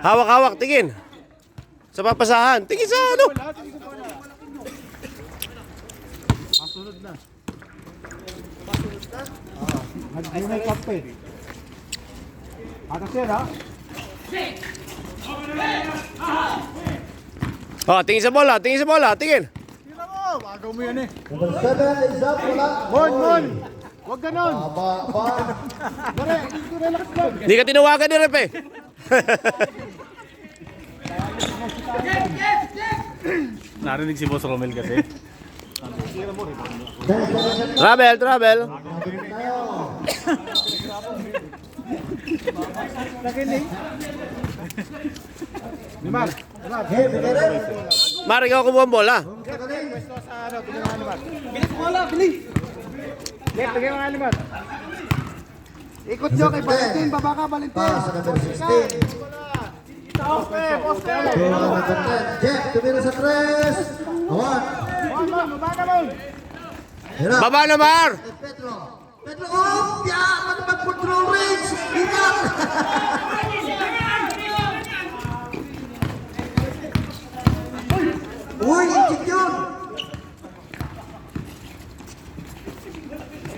Hawak-hawak, tingin. Sa papasahan. Tingin sa ano? Pasunod na. Hindi may kape. Atas yan ha? Oh, tingin sa bola, tingin sa bola, tingin. Tira mo! Agaw mo yan eh. Number 7 is up, wala. Mon! Huwag ganon! Ba. Dere, dito relax lang. Hindi ka tinawagan ni Rep eh. Narinig si Boss Romel kasi. Travel. Limar! Hey, Bigere. Mar, ikaw kumuha ang bola. Pwesto sa ano, tingnan nga Limar. Bilis mo wala, bilis! Get, tingnan nga Limar. Ikot nyo kay Valentin, baba ka Valentin! Para sa number 16. Poste! Poste! To number 10. Jeff, tumira sa 3. Awan. Baba ka mo! Hirap. Baba na, Mar. Pedro. Pedro, oh! Yan! Ano mag-control range? Ingat! Uy, inchik yun!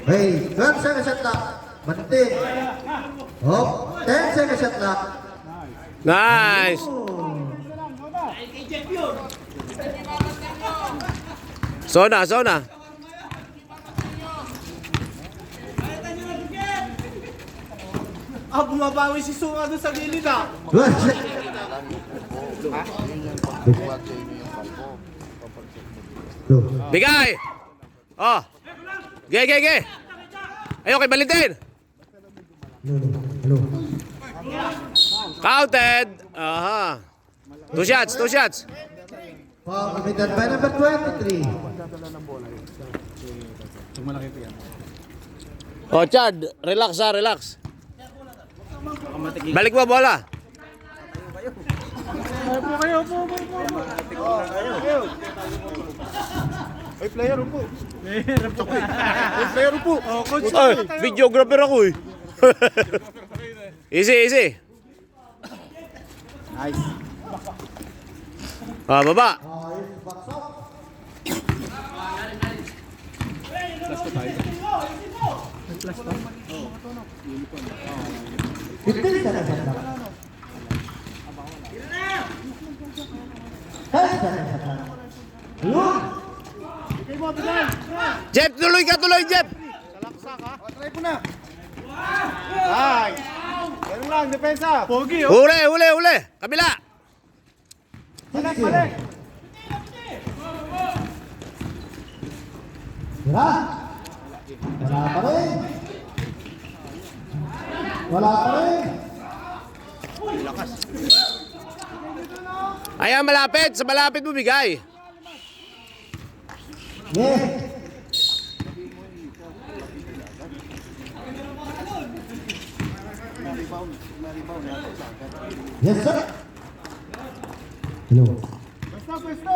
Hey, 12 seconds shot clock. Banting. Oh, 10 seconds shot clock. Nice. Zona. Bumabawi si Sunga doon sa gilid ah! Bigay. Oh. Ge. Ayaw kay Valentin. Hello. Counted. Aha. Two shots. Foul committed by number 23. Oh, Chad, relax. Balik mo bola. Ay, player upo! Player upo! Oh, coach! Ay, videographer ako eh. Easy. Nice! Ah, baba. Jeff, tuloy ka, Jeff. Salaksak ha? Try mo na! Nice! Ganun lang, depensa! Pogi oh! Huli. Kabila. Balik! Wala pa rin. Ayan, malapit. Sa malapit mo bigay. Yeah. Yes, sir. Hello. Pwesto!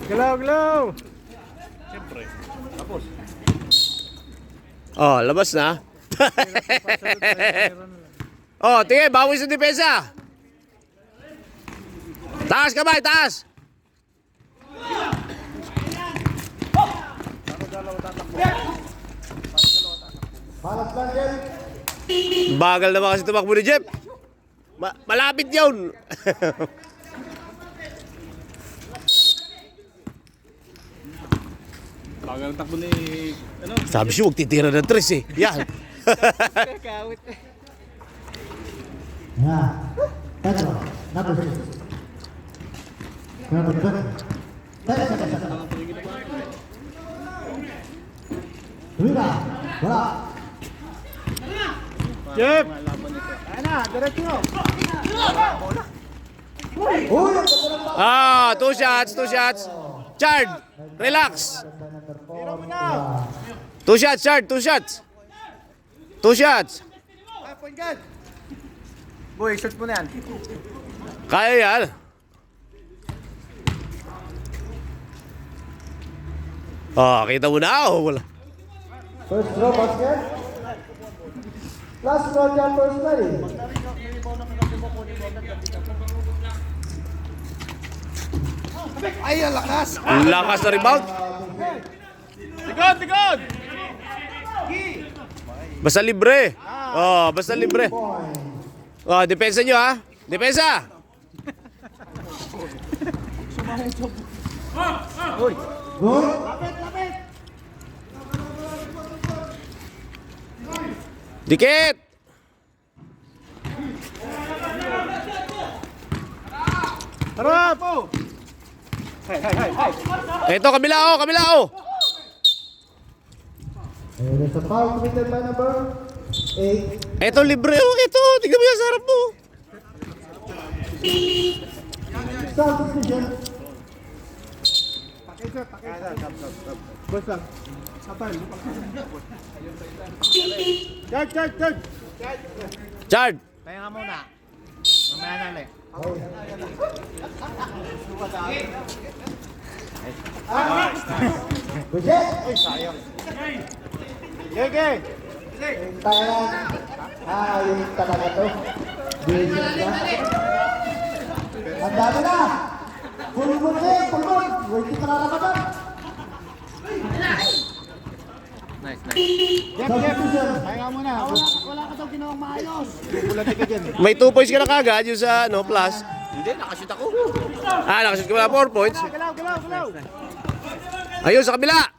Galaw! Oh, labas na. Oh, tingin, bawi sa depensa. Taas kamay, taas. Palas lang, Jeff. Bagal naman kasi tumakbo ni Jeff. Malapit yun. Bagal ang takbo ni... Ano? Sabi siya, huwag titira ng tres eh. Yan. Kawit eh! Yeah. Pedro, number 6. Number 20. Wala. Jeff! Ayan na, diretso! Uy! Ah, two shots. Chard, relax. Two shots, Chard, two shots. Point guard! Boy, search mo na yan. Kaya yan. Oh, kita mo na. Oh, wala. First throw, basket. Last throw dyan, first play. Ay, ang lakas. Lakas na rebound. Likod, likod. Basta libre. Oh, basta libre. Oh, depensa nyo ha. Depensa. Good. Dikit. Harap. Ito, kabila oh, kabila oh. And there's a foul committed by number 8. Ito, libre oh. Ito, tingnan mo yan sa harap mo. Sound decision. Bos lang. Kapal. Charge. Chard. Pahinga muna. Mamaya na ulit. Good hit. Gege. Tayan. Yung talaga to. Vision ka. Ang dami na. Pulmon eh, pulmon. Wait, kita na naman. Jeff. Pahinga muna. Wala ka daw ginawang maayos. Bulat ka dyan. May 2 points ka na kagad yung sa ano, plus. Hindi, nakashoot ako. Ah, nakashoot ka wala 4 points. Galaw. Ayun, sa kabila.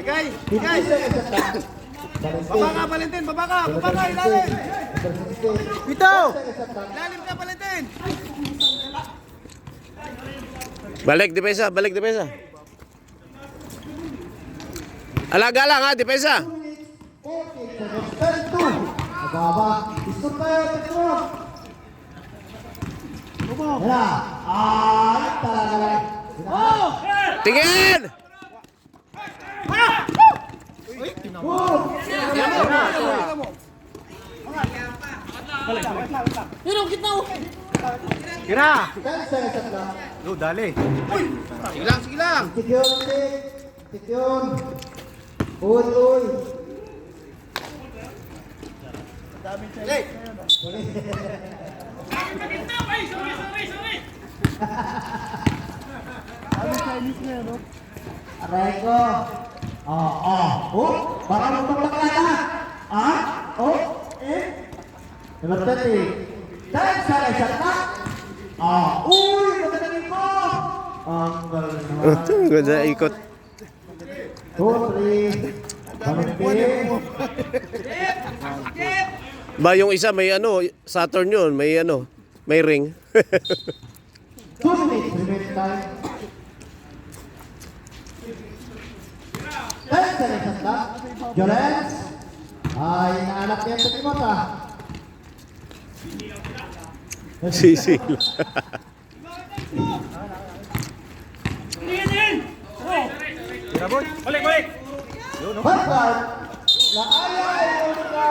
Bigay. Baba ka, Valentin. Baba ka, ilalim. Dito. Ilalim ka, Valentin. Balik, depensa. Alaga lang ha, depensa. Mababa. Gusto kayo, Petro. Wala. Talaga lang. Tingin! Gira. 10 seconds at lang. Dali. Sige lang. Tikyon. Uy. Aray ko. Baka magpaplak na. Number 30. 10 seconds at lang. Uy, magandang ko. Ang galing naman. Ganda, ikot. 2, 3. Ba yung isa may ano, Saturn yun, may ano, may ring. 2 minutes remaining time. 10 seconds na. Jorens. Ay, naanak niya sa timot ah. Sisil. Balik. Backward. Naayay ka.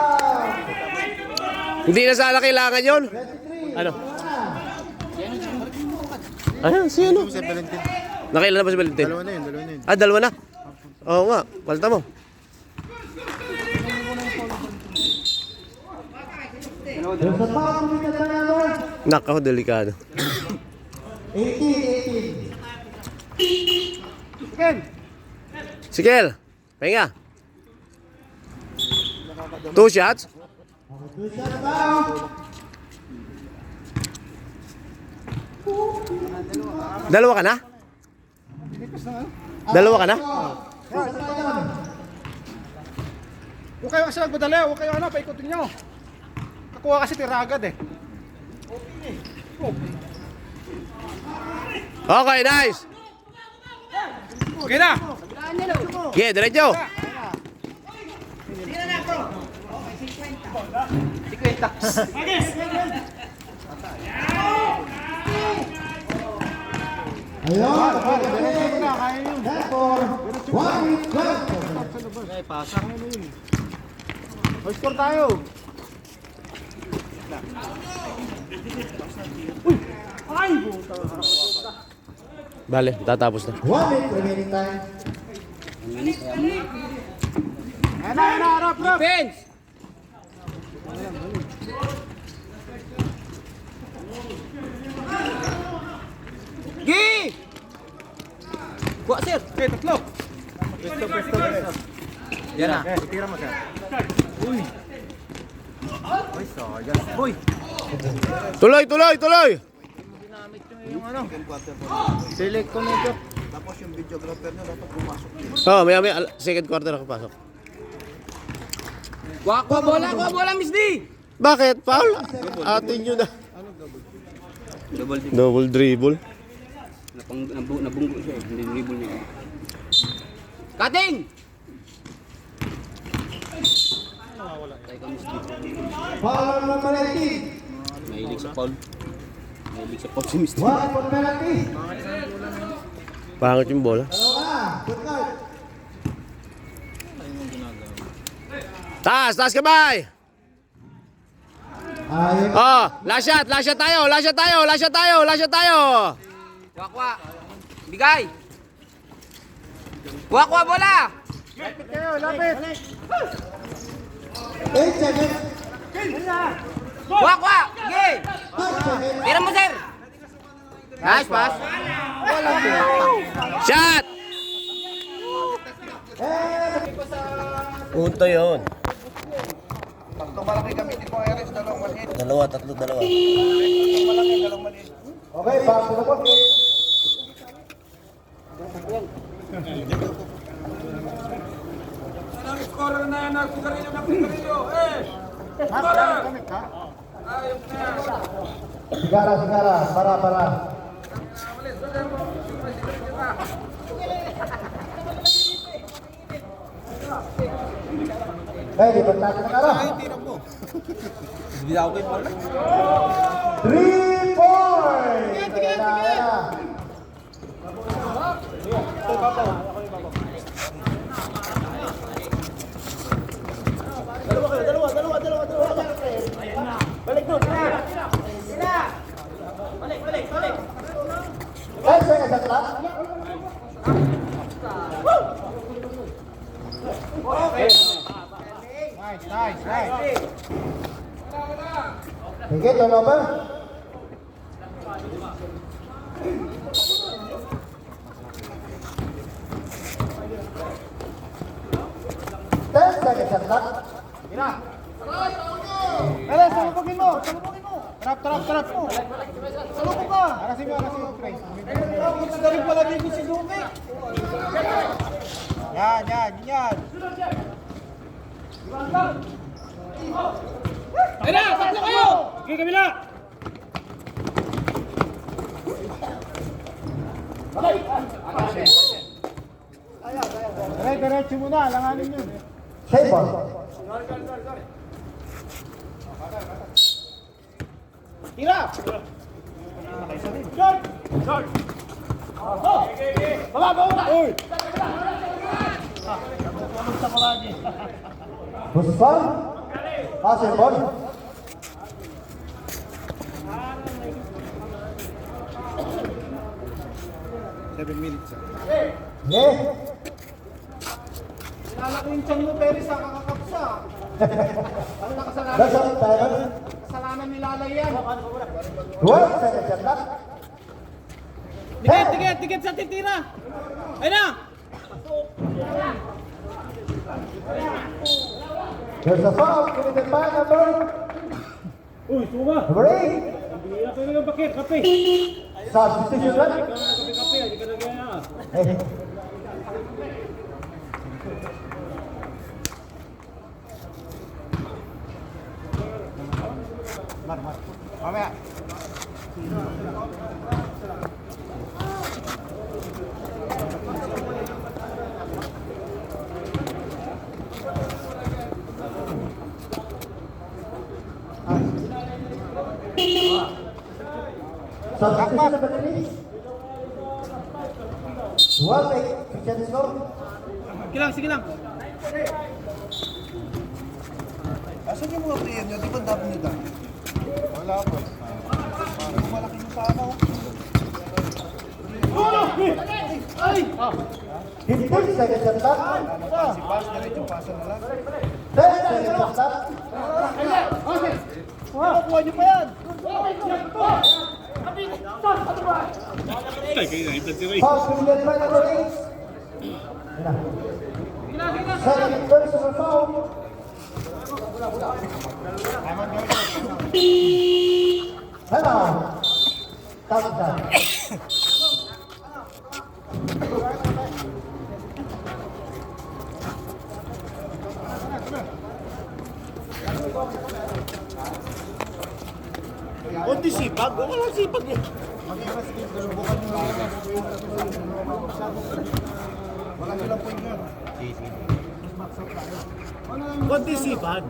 Hindi na sana kailangan yun. 23. Ano? Ayun, si ano? Nakailan na ba si Valentin? Dalawa na yun. Ah, dalawa na? Oo nga, palta mo. There's a foul committed by number Nakaw, delikado. 18. Again. Sikel, pahinga. 2 shots? 2 shots down. Dalawa ka na? Dalawa ka na? Huwag kayo kasi nagmadali. Huwag kayo paikutin nyo. Nakuha kasi tira agad eh. Okay, nice. Okay na. Okay, diretso. Ayun. Kaya yun. Therefore, 1 12. Ay, pasang na yun. O, score tayo. Uy! Ay! Buta. Bale, tatapos na. 1 minute remaining time. Harap. Defense! Gi! Buat sir. Tatlo. Pwesto. Yan na. Tira mo, sir. Uy. Uy, sayang. Boy. Tuloy! Yung ano? Select ko medyo. Oh, may second quarter ako pasok. Kuha bola, Miss D! Bakit? Foul? Atin yun na. Double dribble. Nabunggo siya eh. Hindi dribble niya. Cutting! Tayo ka, Miss D. Foul ng penalty. Mahilig sa foul si Miss D. 1 for penalty. Pangit yung bola. Dalawa. Good card. Taas kamay! Ayun. Oh, last shot tayo! Kuha. Bigay! Kuha bola! Lapit kayo, lapit. 8 seconds. Kuha! Sige! 5 seconds. Tira mo, sir! Nice pass! Shot! Punto yun. Tatlo. Okay, back to the ball game. Sigara, para. Lipat natin ang araw. 3 points! Kaya. Balik. Seconds left. Nice. Higit, turnover. Ten seconds at left. Salubugin mo. Trap mo. Salubog ka. Arasin mo, pre. Gusto rin pala din si Dumi. Yan. Tira! Tatlo kayo! Okay, kabila! Diretso mo na, langanin yun. Save ball. Tira! Baba! Uy! Buspan. Passing ball. Yeah. Lalaki yung tiyan mo, pero sa kakakapsa. Ano na kasalanan? That's all time. Kasalanan ni Lalay yan. 12 seconds at left. Tikit sa titira! Ayun na! There's a foul. Committed by number. Uy, suma! Number 8. Hindi na kayo ng bakit, kape! Substitution run. Kape, hindi ka na gaya. Mamaya. Substitution number 3. 12 efficient score. Sige lang. Asan yung mga player nyo? Di ba dami nyo dami? Wala po. Parang malaki yung sana. 15 seconds shot clock. 10 seconds shot clock. Kuha niyo pa yan. Foul committed by number 8. Second personal foul. Hello. Touchdown. Kunti sipag. Huwag ka lang sipag niya. Kunti sipag.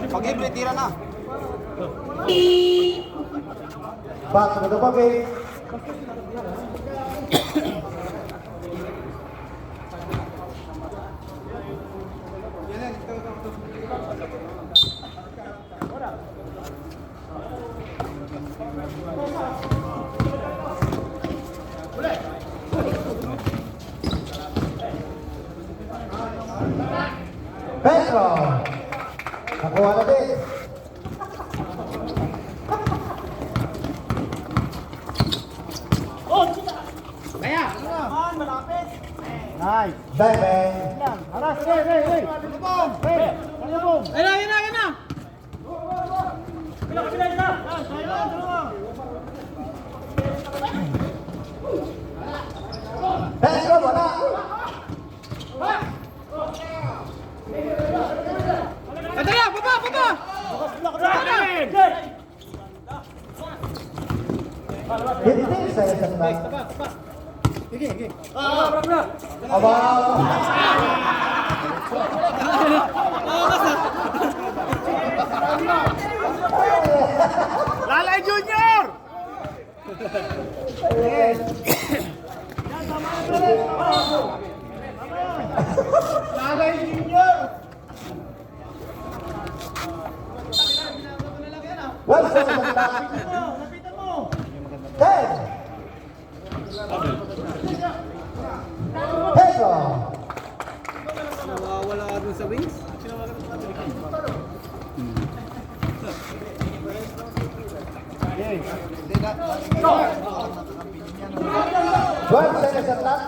Pag-ibre, tira na. Back to the bucket. Pedro. Nakuha na din. Nice. Diving. Haras, hey. Lubong. Hey, lubong. Ayun na. Pedro, wala. Baba. 15 seconds shot clock. Aba. Lalay Junior! Lalay Junior! 1 second shot clock. 10. Pedro. Nawawala dun sa wings. One second shot clock.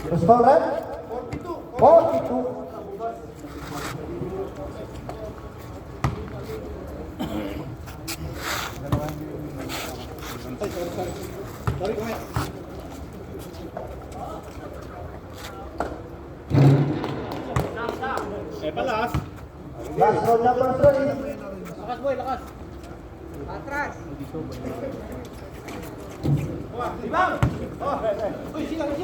The score run? 42. Palas. Last round number 3. Lakas boy, lakas. Atras. Uy, silang.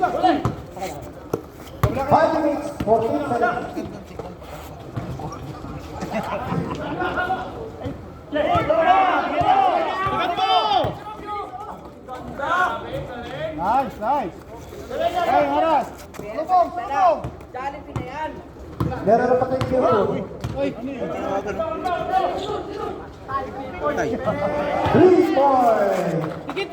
5 minutes, 14 seconds. Nice. Hey, Haras. Lubong. Meron na pa tayong hero. Uy. 3 points. Tikit.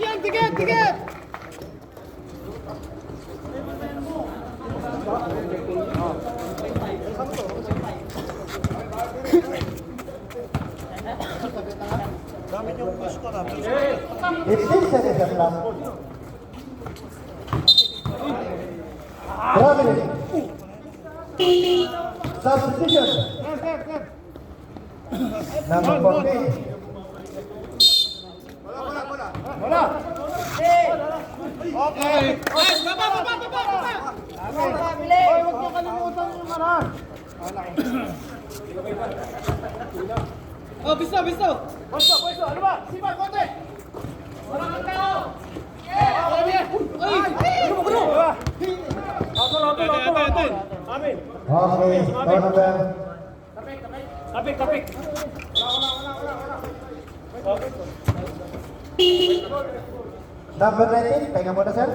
It's 6 seconds at last. Traveling. Substitution. Number 14. Wala. Okay. Baba. Hoy, huwag niyo kalimutan yung Haras. Oh, bisto. Ano ba? Sipa, konti. Wala kang tao. Gulo. Atol. Amin. Okay, turnover. Tapik. Wala. Number 19, pahinga muna sir.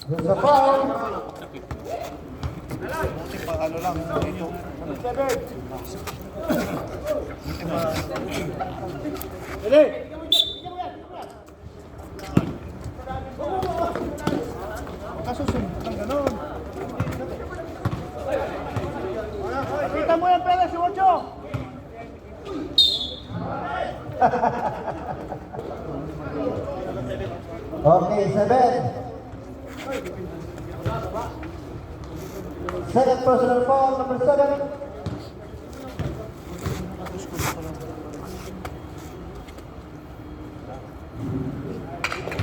There's a foul. Kita mo yan, Pele, si Ocho. Okay, 7. Second personal foul, number 7.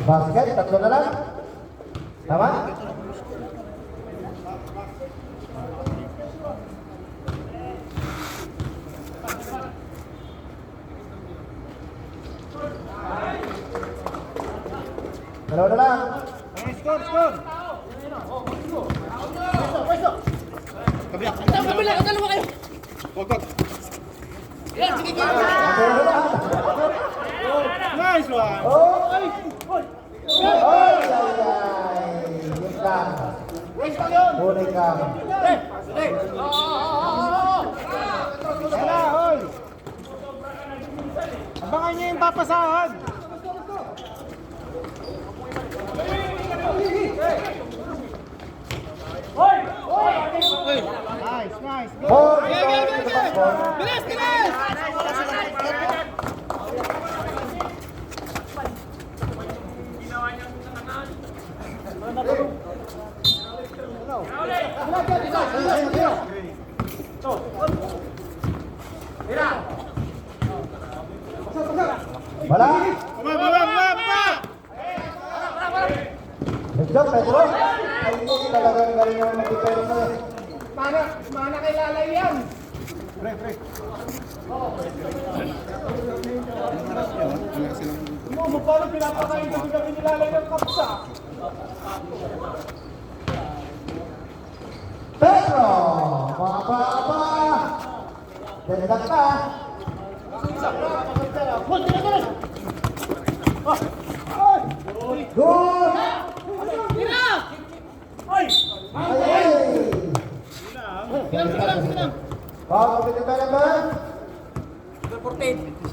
Basket, tatlo na lang. Tama? Dalawa na lang. Score. Dalawa na lang. Nice one. Oh! Ay! Yun lang. Huli ka. Wala, hoy. Abangan niyo yung papasahan. Nice. Go. Four, four. Wala. Good job, Pedro. Ay, talagang galing naman mag-depensa. Mana kay Lalay yan. Mo paano pinapakain kasi kami ni Lalay ng kapsa? Pedro! Mababa! Dandag ka! Good! Ay! Power of the development.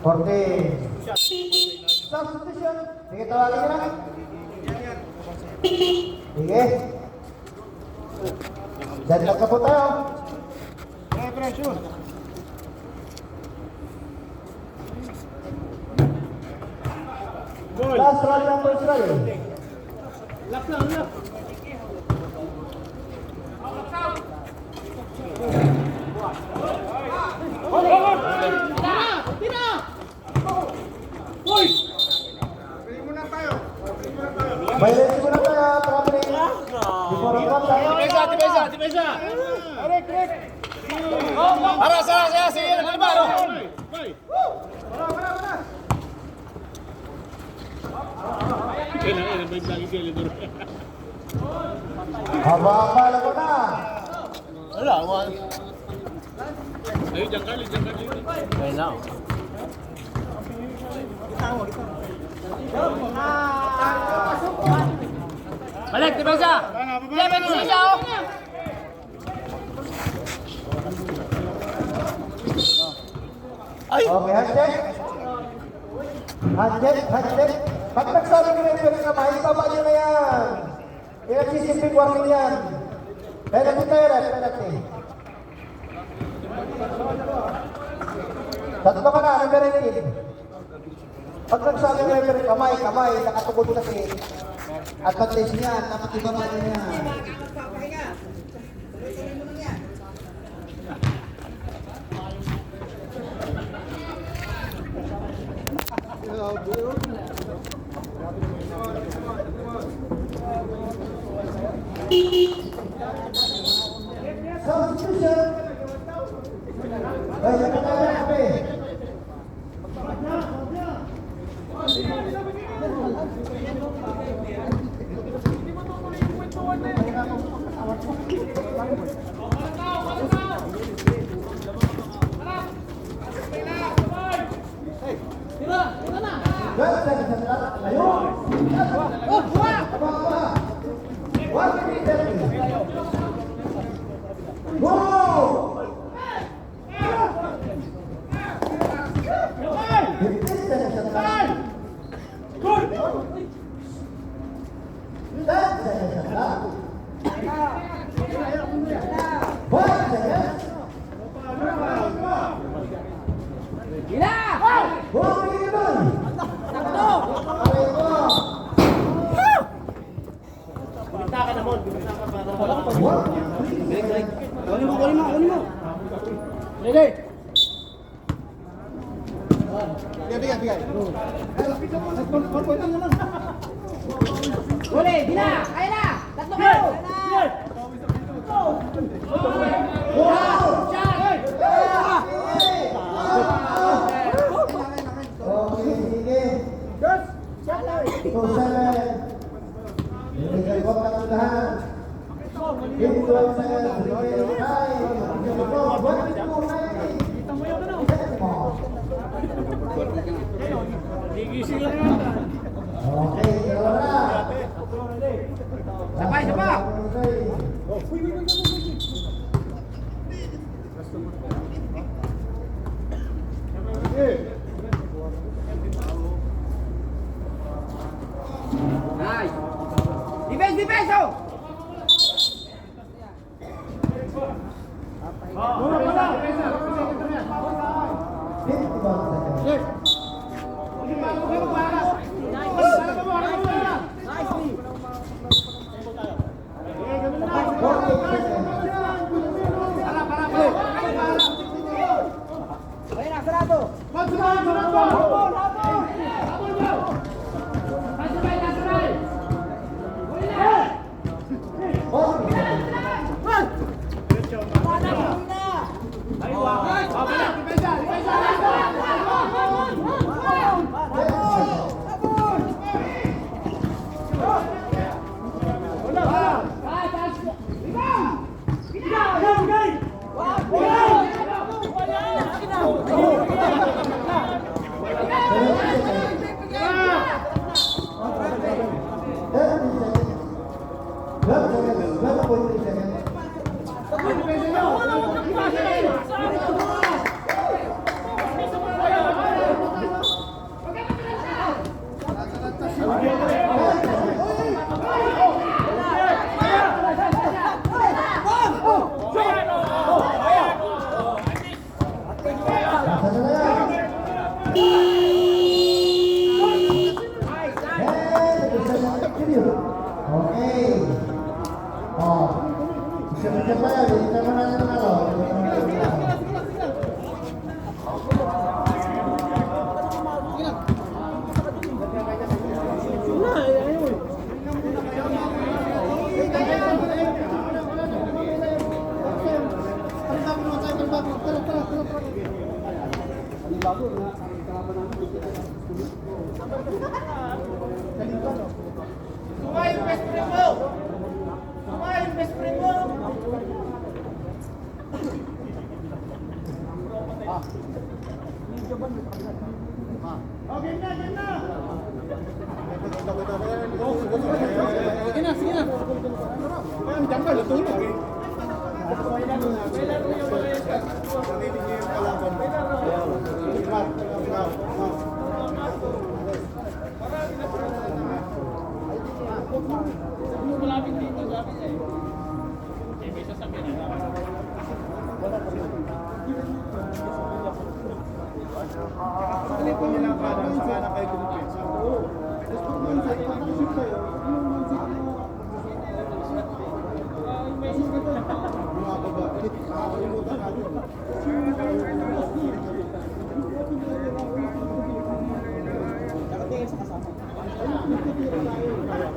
14. Substitution. Sige, tawagin nyo na. Sige. Dandag ka po tayo. Pressure. Last run ng personal. Lap lang. May lesi mo na tayo. Traveling. Before the drop tayo. Depensa! Correct. Sige, nalibaro! Haba ang bala ko na. Wala, wala. Ayun, dyan ka. Ayun na. Balik, depensa! Depensa siya, oh! Okay, handshake. Handshake. Pag nagsabi ko na yung kamay, ibaba nyo na yan. Inagsisiping warning yan. Penalty tayo, penalty. Tatlo ka na, number 18. Pag nagsabi ko na yung kamay, nakatugod kasi. Advantage niyan, dapat ibaba nyo yan. Substitution. Ay, nakatala na kape. Huli, bila! Kaya na! Tatlo kayo! Okay, sige. So, Hindi ko katulahan. Dito ang sa Gigising lang yan. okay, wala. Sabay, sabay! Nice! Defense, defense! Oh! Okay. Oh. Siya pa yan, hindi naman natin Sumay yung best friend mo! Sumay yung best friend mo! Okay na, okay na! Sige na, sige na! Diyan ka, lutuin eh. Malapit dito, dapat eh. May sasakyan na. Telepon niya lang para saka na kayo kumipit. Oo. Tapos kung man-site, pag-shoot kayo, yung man-site mo, message ka doon. Mga baba, nakakalimutan natin. Nakatingin sa kasama. Ayun, nagtitira tayo.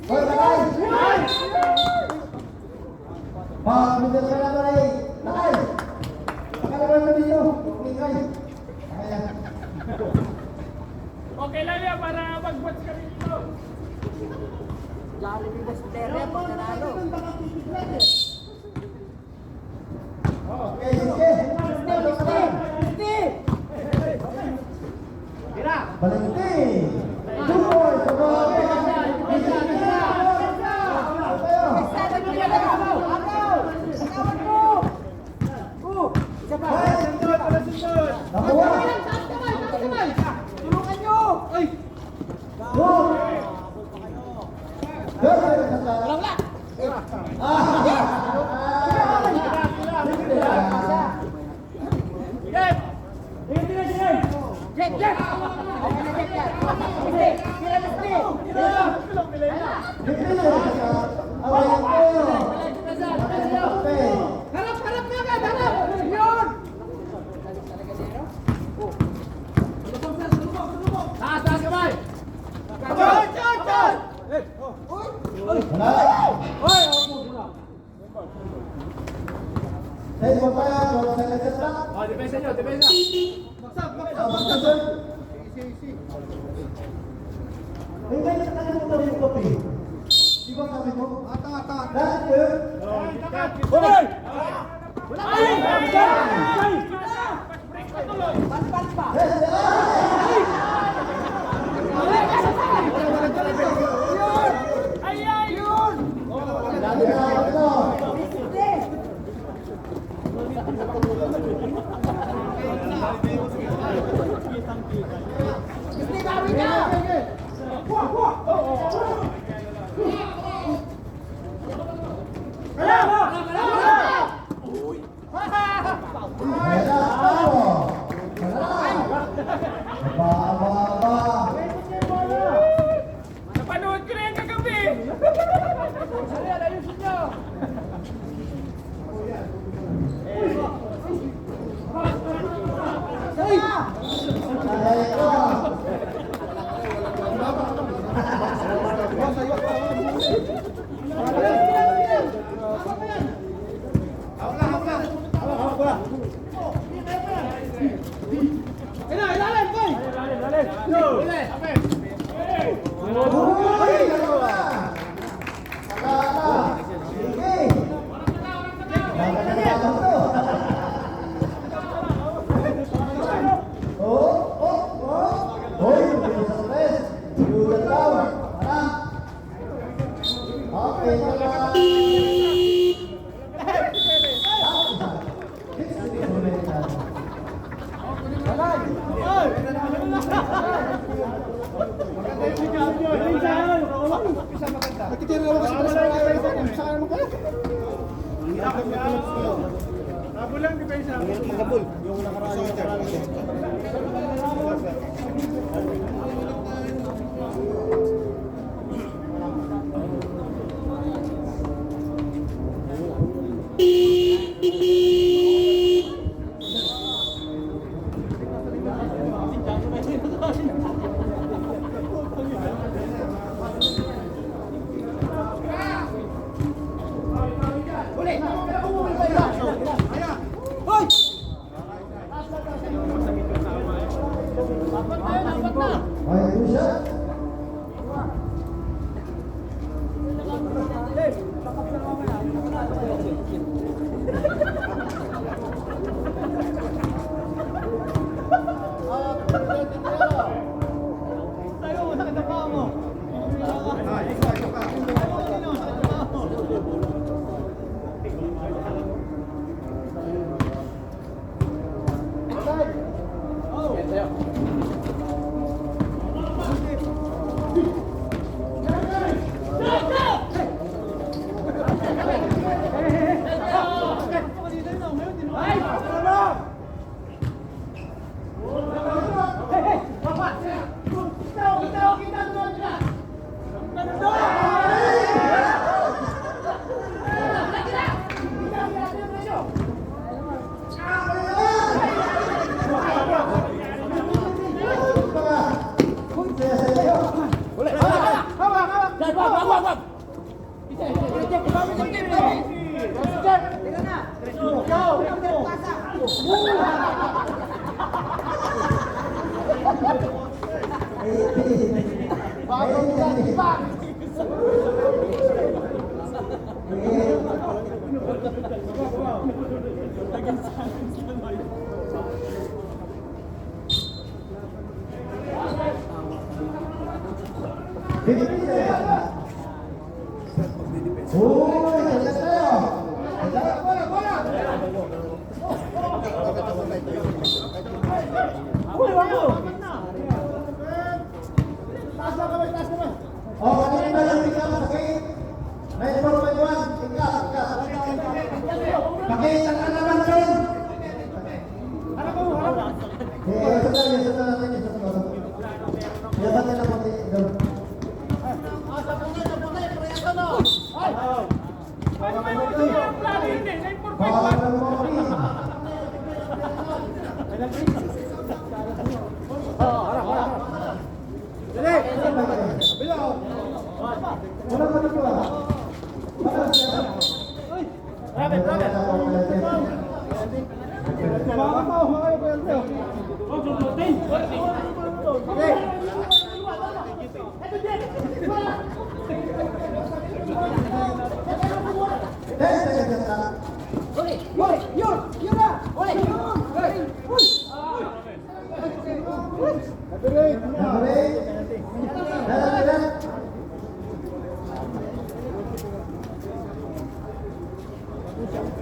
Hoy, lakay! Pag-mindan ka na lakay! Lakay! Pakalaman mo dito! Lakay! Ayan. Okay lang yan para mag-watch kami dito. Okay, sige! Balik ka na! Valentin! 2 points! Napanood ko na yan kagabi. Oh, kanina ba yung tingnan sakit? 941, tingnan. Pakita ka naman doon. Isa natin. Yabat na lang pati doon. Ano ba yung plano yun eh? 945 Bawal na mo kami. Wala pa dito ah.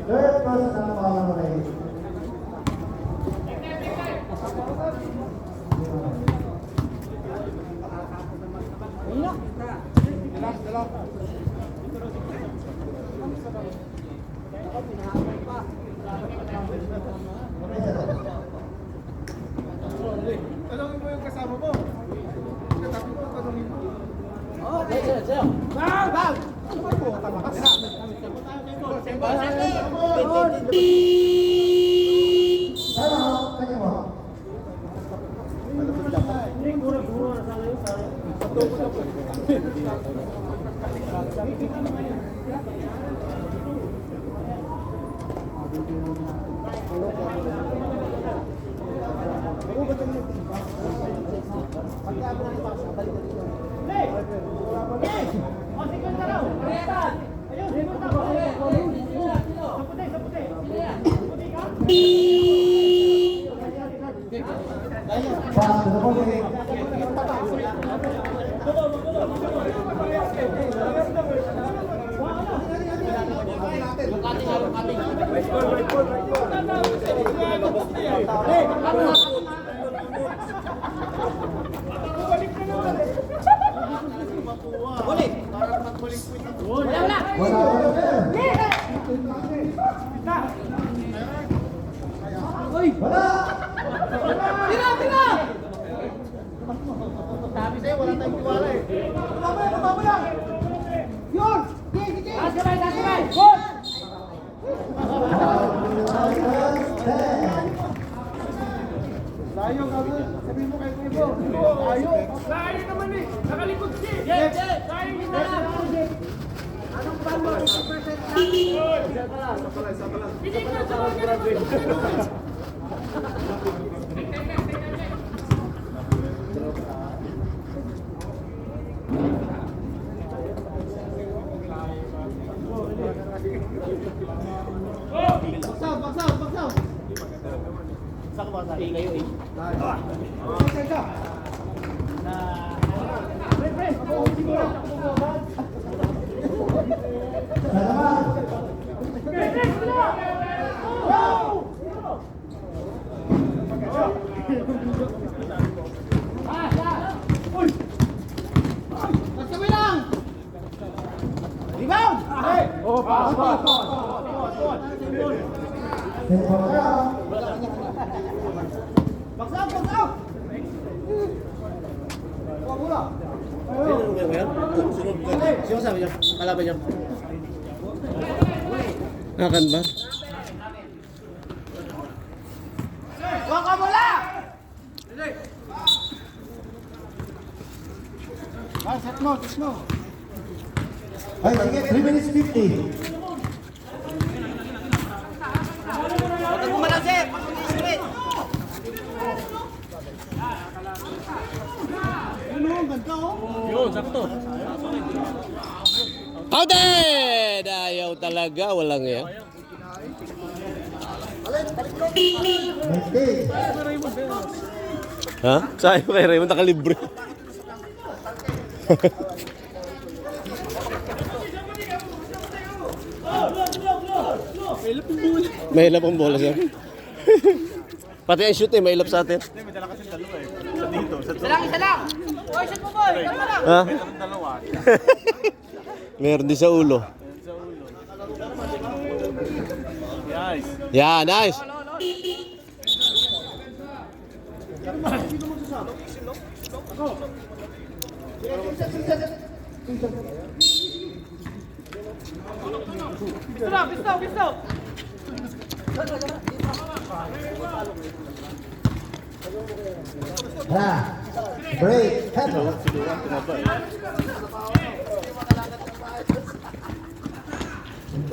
Third person ang pangalan. Tanongin mo yung kasama mo. Katabi mo, tanongin mo. Ano? Kanya mo? Layo kami. Sabihin mo kay Kuya Bo. Layo. Layo naman eh! Nakalikod siya eh! Layo yun na lang! Anong ban mo? 50% lang. Hindi ka sa mga ganun! Baksaw. Sino sabi niya? Kalaban niya? Akan ba? Huwag ka mula! Set mo. Ay, sige, 3 minutes 50. Yun, sakto. Counted! Ayaw talaga, walang yan. 20. Ha? Sayang kay Raymond, nakalibre. May ilap ang bola siya. Pati ang shoot may ilap sa atin. Isa lang. Boy, shoot mo, boy. Tama lang. Ha? Meron din sa ulo. Yeah, nice. Pisto. Break. Head.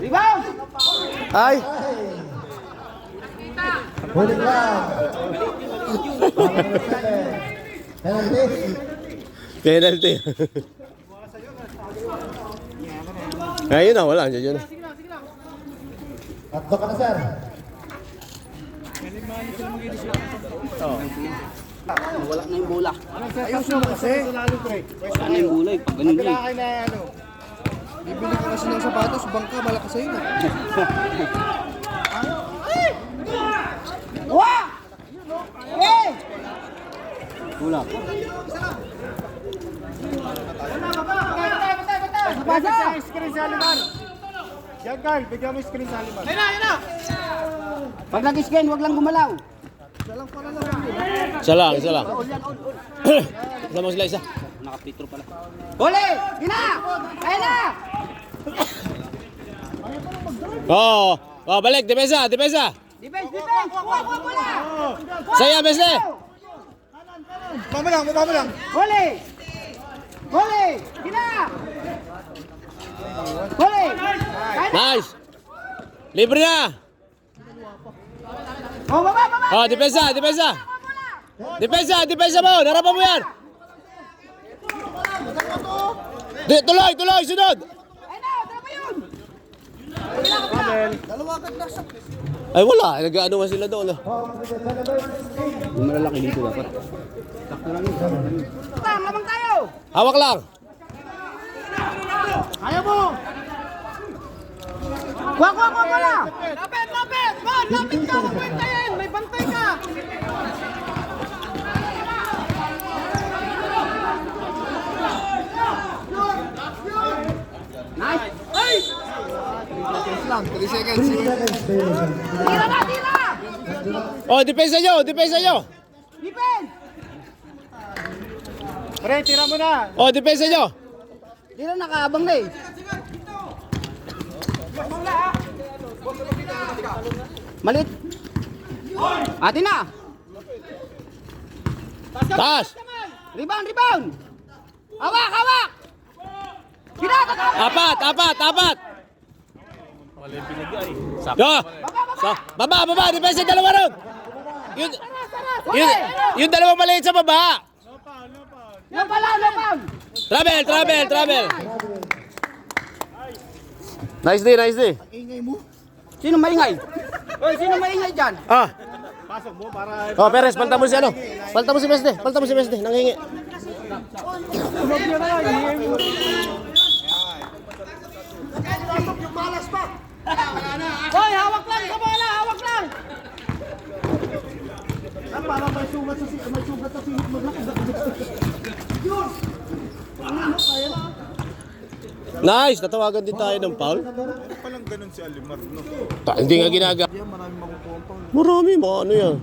Rebound! Ay! Holding ground. Penalty. Penalty. Ayun na, wala. Diyan. Tatlo ka na, sir. Wala na yung bola. Ayos mo kasi. Lalo, pre. Wala na yung bola eh. Pag ganun Kailangan eh. kayo na ano. Bibili ko kasi ng sapatos, bangka, malakas sa'yo na. Bola. Bakit yung screen sa Aliman? Yan, Carl, bigyan mo yung screen sa Aliman. Pag nag-scan, wag lang gumalaw. Isa lang. Isa mo sila isa. Nakapitro pala. Huli! Gina! Kaya na! Oo. Oh, balik. Depensa. Defense! Kuha bola! Saya, Besle. Baba mo lang. Huli! Gina! Huli! Kaya na! Nice. Libre na. Oh, baba! Oh, depensa. Depensa mo. Narapan mo yan. Tuloy. Sunod. Kaya na! Tara pa yun! Ay, wala. Nag-ano nga sila doon. Yung malalaki dito dapat. Lamang tayo! Hawak lang. Kaya mo! Kuha bola! Lapit! Man, lapit ka! Mabantayin! May bantay ka! Nice! Ay! 3 seconds. Tira na! Oh, depensa nyo. Defense! Pre, tira mo na. Oh, depensa nyo. Di na nakaabang na eh. Malit. Atin na. Taas. Rebound. Hawak. Apat. Yo. Baba. Depensa dalawa ron. Yung dalawang maliit sa baba. No foul. Travel. Nice day. Sino maingay? Hoy, sino maingay dyan? Ah. Pasok mo para... Oh, Perez, palta mo si ano? Palta mo si Mesde. Nanghingi. Hoy, hawak lang sa bola, Para may sugat sa singit mo. Nice, natawagan din tayo ng foul. Palang ganun si Alimar, no? Hindi nga ginagawa. Yan, maraming makukuha pa. Marami, mga ano yan.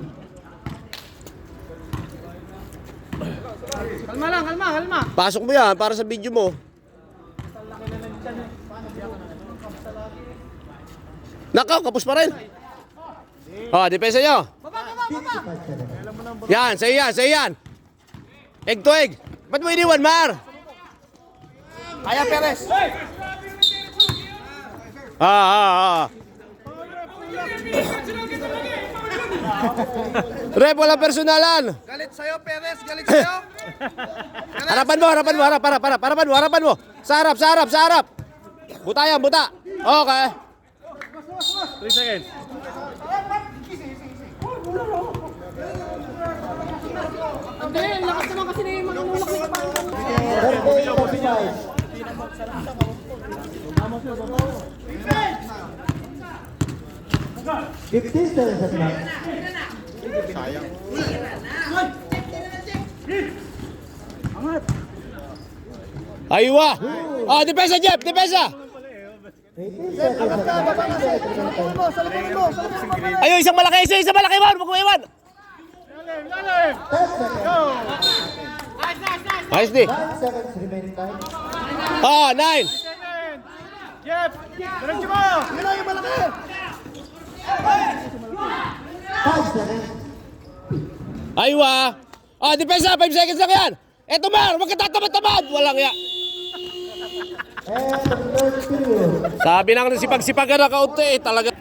Kalma. Pasok mo yan para sa video mo. Nakaw, kapos pa rin. Oh, depensa nyo. Yan, sa'yo yan. Egg to egg. Ba't mo iniwan, Mar? Kaya, Perez! Rep, wala personalan. Galit sa'yo, Perez. Galit sa'yo. Harapan mo. Harapan mo. Sa harap. Buta yan, buta. Okay. 3 seconds. Hindi, lakas naman kasi na yung manunulak ni Kapal. 38-35. 15 seconds at last. Aywa. Oh, depensa, Jeff. Depensa. 18 seconds at last. Ayun, isang malaki. Iwan. Huwag mo iwan. 10 seconds. Ayos di. 9 seconds remaining time. Oh, 9. Jeff, diretso mo. Yun lang yung malaki. 5 seconds. Aywa. Oh, depensa. 5 seconds lang yan. Eto, Mar. Huwag ka tatamad-tamad. Walang ya. And the third period. Sabi nang sipag-sipagan na kaunti. Talaga.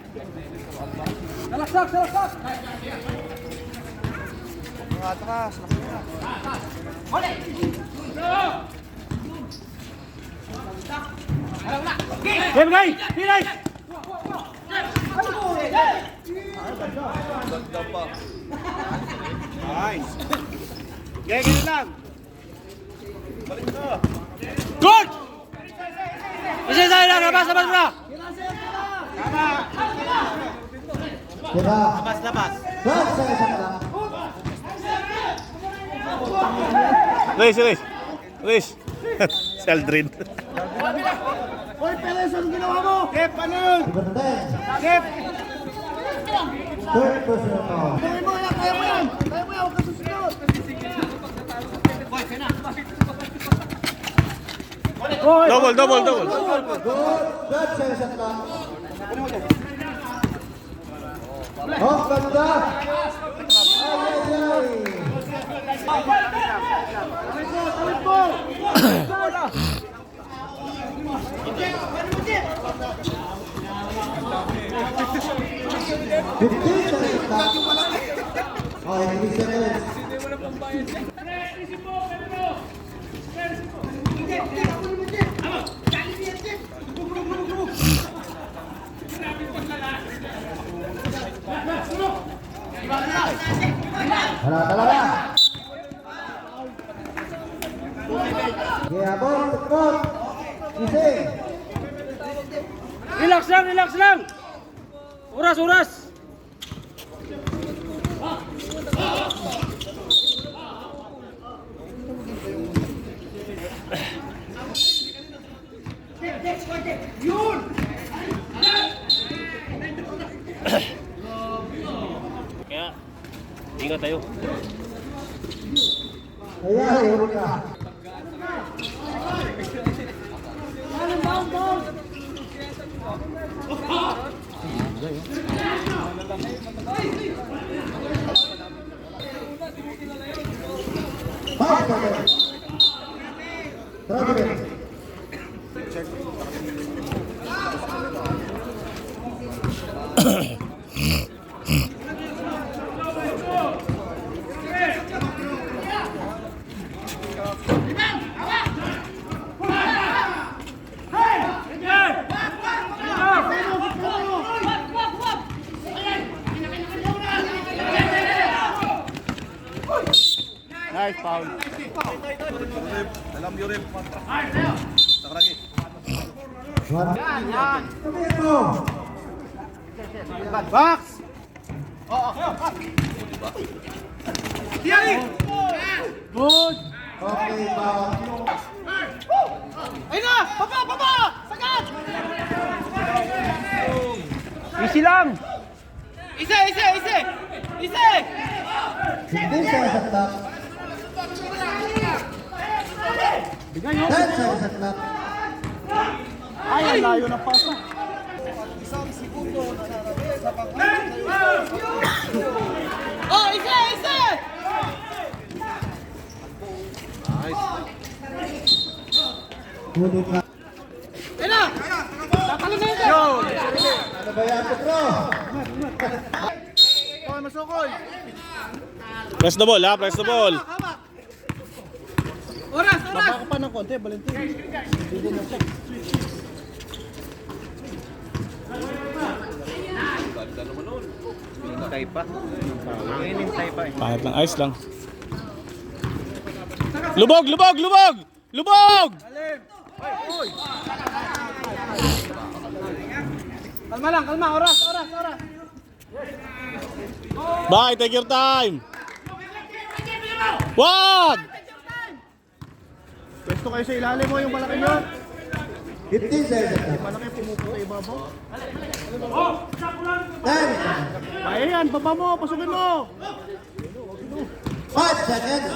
Atras. Game guys! Finish! Nice. Ganyan lang. Good! Isa lang. Labas mo na. Diba? Labas. 12 seconds at last. Luis. Saldrin. Hoy, Perez, ano ginawa mo? Jeff, ano yun? Number 10. Jeff. Third personal foul. Gawin mo yan, kaya mo yan. Huwag ka susunod. Double. Good. 12 seconds at last. Oh, ganda! Ay. Talit mo. 15 seconds at last. Okay, 3 seconds. Wala talaga. Yeah, ball. Gising. Relax lang! Oras! Kaya, ingat tayo. Ayan, huli ka. Five seconds. 30 minutes. Nice, foul. One. Ito. Box! Good! Okay, foul. Ayun na! Baba! Sagat! Easy lang! Isa! 15 seconds at last. 10 seconds at last. Ay, ang layo ng pasa. Oh, isa! Huli ka. Ayun na! Tatalo na yun. Ano ba yan, Petro? Okay, masukoy. Press the ball ha, press the ball. Oras, oras. Baba ka pa ng konti, Valentin. Hintay pa. Hintay pa eh. Pangit lang, ayos lang. Lubog, lubog, lubog! Lubog! Kalma lang, kalma. Oras, oras, oras. Bye, take your time. Wag! Pwesto kayo sa ilalim mo yung malaki nyo. 15 seconds. Malaki pumupunta ibabaw. 10. Kaya yan, baba mo, pasukin mo. 5 seconds.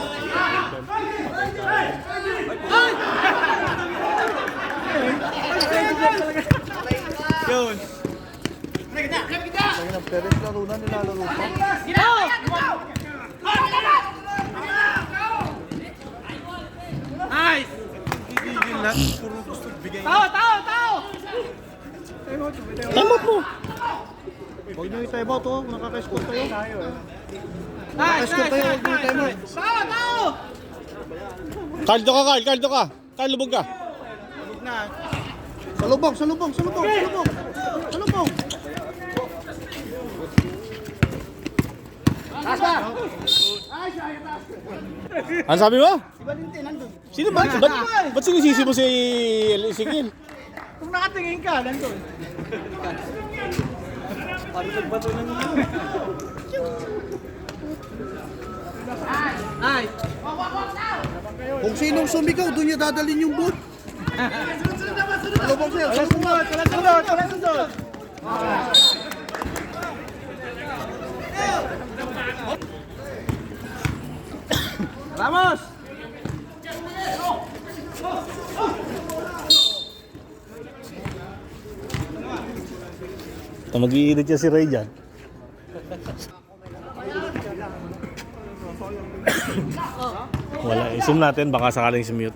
Yun. Kaya ng Perez laro na, nilalaro pa. Nice. Gigigil na, puro gusto bigay. Tao. Tama po. Huwag nyo i-time out oh, nakaka-score kayo. Nice, Nakaka-score kayo, huwag nyo i-time out. Tao. Kaldo ka, Carl, kaldo ka. Carl, lubog ka. Salubong. Salubong. Ano sabi mo? Sino ba? Ba't sinisisi mo si Ezekiel? Kung nakatingin ka, nandun. Nice. Kung sinong sumigaw, doon niya dadalhin yung boot. Salubong sa'yo, sunod. Vamos. Mag-iinit siya si Ray dyan. Wala, i-zoom natin, baka sakaling si-mute.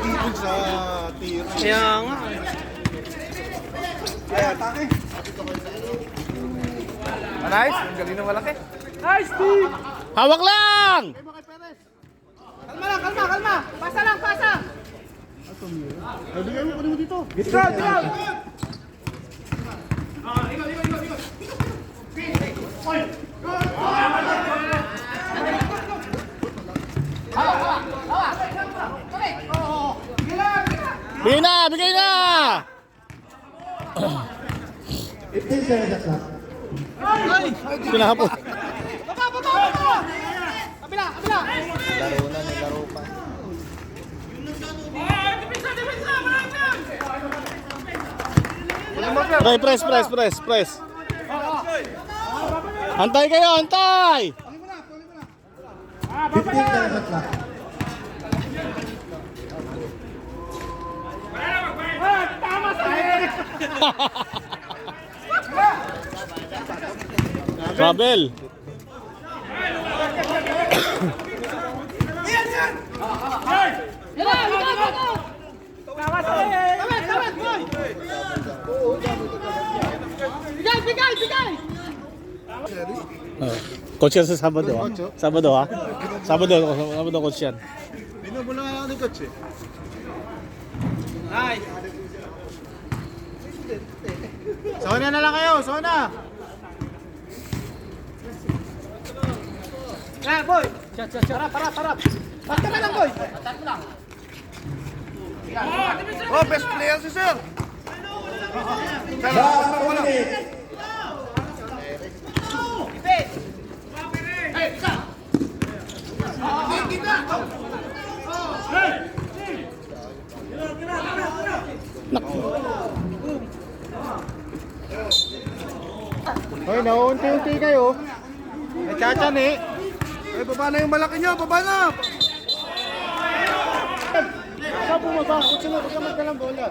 Ibig sa tira. Kaya nga. Nice, ang galing ng malaki. Nice, Steve. Hawak lang! Kalma. Pasa lang. Ay, bigay mo, kunin mo dito. Draw. Bigay na! 15 seconds lang. Pinahapon. Baba. Kabila. Ray, press. Antay kayo, antay! 15 seconds lang. Tama sa head. Trouble. Tama sa head. Tawad, boy. Bigay. Coach yan sa Sabado ha? Sabado coach yan. Binubula nga ako ni Coach eh. Nice. Sona na lang kayo, sona! Boy. Para. Basta ka lang, boy. Oh, best player si Sir! Last minute. Hoy, naunti-unti kayo. Nagkachan eh. Ay, baba na yung malaki nyo, baba na! bumaba. Sunod, huwag ka magdalang bola.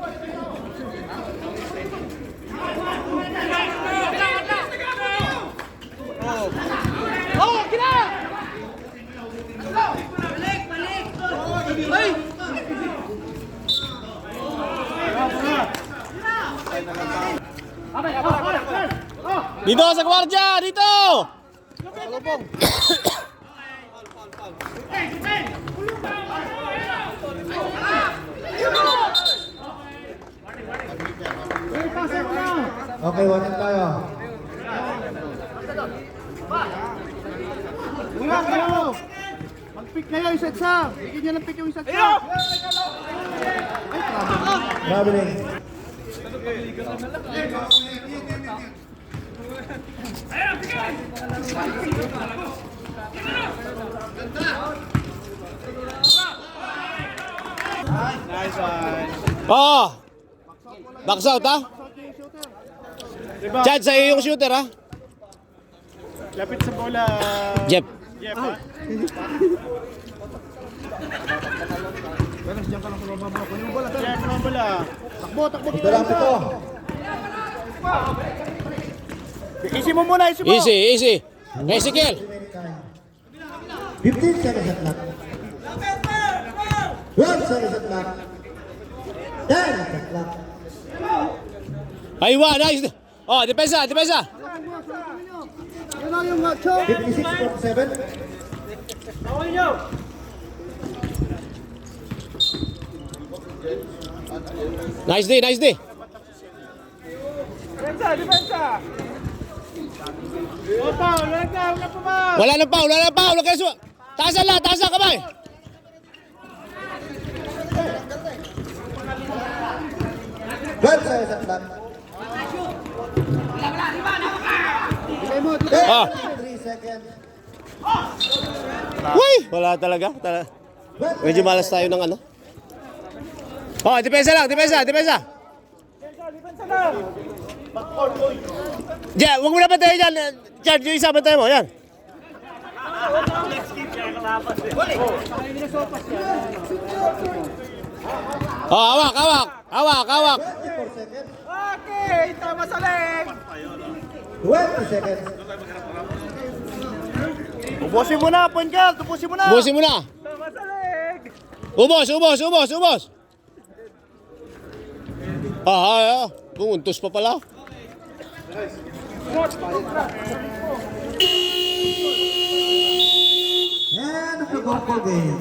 Oh, gina! Ay! Dito sa gwardiya! Dito! Okay, watin tayo. Ulang, kayo! Mag-pick kayo yung setsa. Bigyan niya ng pick yung setsa. Traveling. Nice one. Oh! Box out ha? Diba? Chad, sa iyo yung shooter ha? Lapit sa bola. Jeff. Jeff, ha? Beres, diyan ka lang sa baba mo. Kunin mo bola, Jeff, kunin mo bola. Takbo, takbo. Ito lang ito. Easy mo muna, easy mo. Easy, easy. Ezekiel. 15 seconds at clock. 12 seconds at clock. 10 at clock. Aywa, nice. Oh, depensa, depensa. Yan lang yung choke. 56-47. Nice day, nice day. Depensa, depensa. Opa, ulang na pa ba? Wala nang foul, wala nang foul. Taasan lang, taasan kamay. Seconds at clock. Ah. 3 seconds. Uy, wala talaga. Medyo malas tayo ng ano. Oh, depensa lang, depensa, depensa. Diyan, huwag mo na patayin dyan. Charge yung isa, patayin mo. Yan. Oh, hawak, hawak. Hawak, hawak. 24 seconds. Okay, tama sa leg. 20 seconds. Ubusin mo na, point guard. Ubusin mo na. Ubusin mo na. Tama sa leg. Ubos, ubos, ubos, ubos. Ah. Pumuntos pa pala. And the goal for game.